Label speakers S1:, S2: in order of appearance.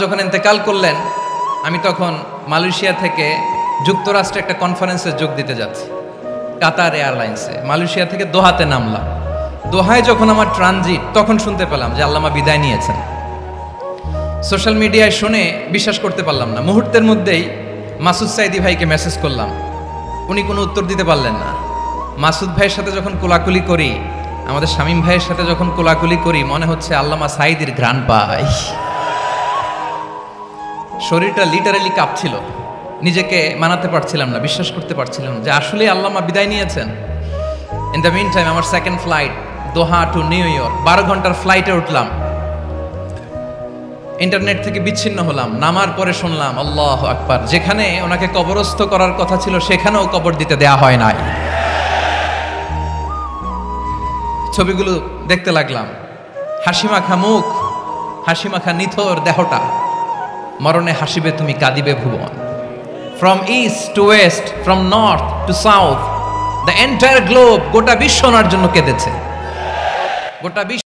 S1: যখন ইন্তেকাল করলেন, আমি তখন মালয়েশিয়া থেকে যুক্তরাষ্ট্রে একটা কনফারেন্সে যোগ দিতে যাচ্ছি, কাতার এয়ারলাইন্সে। মালয়েশিয়া থেকে দোহাতে নামলাম। দোহায় যখন আমার ট্রানজিট, তখন শুনতে পেলাম যে আল্লামা বিদায় নিয়েছেন। সোশ্যাল মিডিয়ায় শুনে বিশ্বাস করতে পারলাম না। মুহূর্তের মধ্যেই মাসুদ সাইদি ভাইকে মেসেজ করলাম, উনি কোনো উত্তর দিতে পারলেন না। মাসুদ ভাইয়ের সাথে যখন কোলাকুলি করি, আমাদের শামীম ভাইয়ের সাথে যখন কোলাকুলি করি, মনে হচ্ছে আল্লামা সাইদির ঘ্রাণ পাই। শরীরটা লিটারালি কাঁপছিল, নিজেকে মানাতে পারছিলাম না, বিশ্বাস করতে পারছিলাম না যে আসলে আল্লামা বিদায় নিয়েছেন। ইন দ্য মিন টাইম আমার সেকেন্ড ফ্লাইট, দোহা টু নিউ ইয়র্ক, 12 ঘন্টার ফ্লাইটে উঠলাম। ইন্টারনেট থেকে বিচ্ছিন্ন হলাম। নামার পরে শুনলাম আল্লাহু আকবার, যেখানে ওনাকে কবরস্থ করার কথা ছিল সেখানেও কবর দিতে দেয়া হয় নাই। ছবিগুলো দেখতে লাগলাম, হাসিমাখা মুখ, হাসিমাখা নিথর দেহটা, মরণে হাসিবে তুমি কাঁদিবে ভুবন। From east to west, from north to south, the entire globe, গোটা বিশ্ব ওনার জন্য কেঁদেছে। গোটা বিশ্ব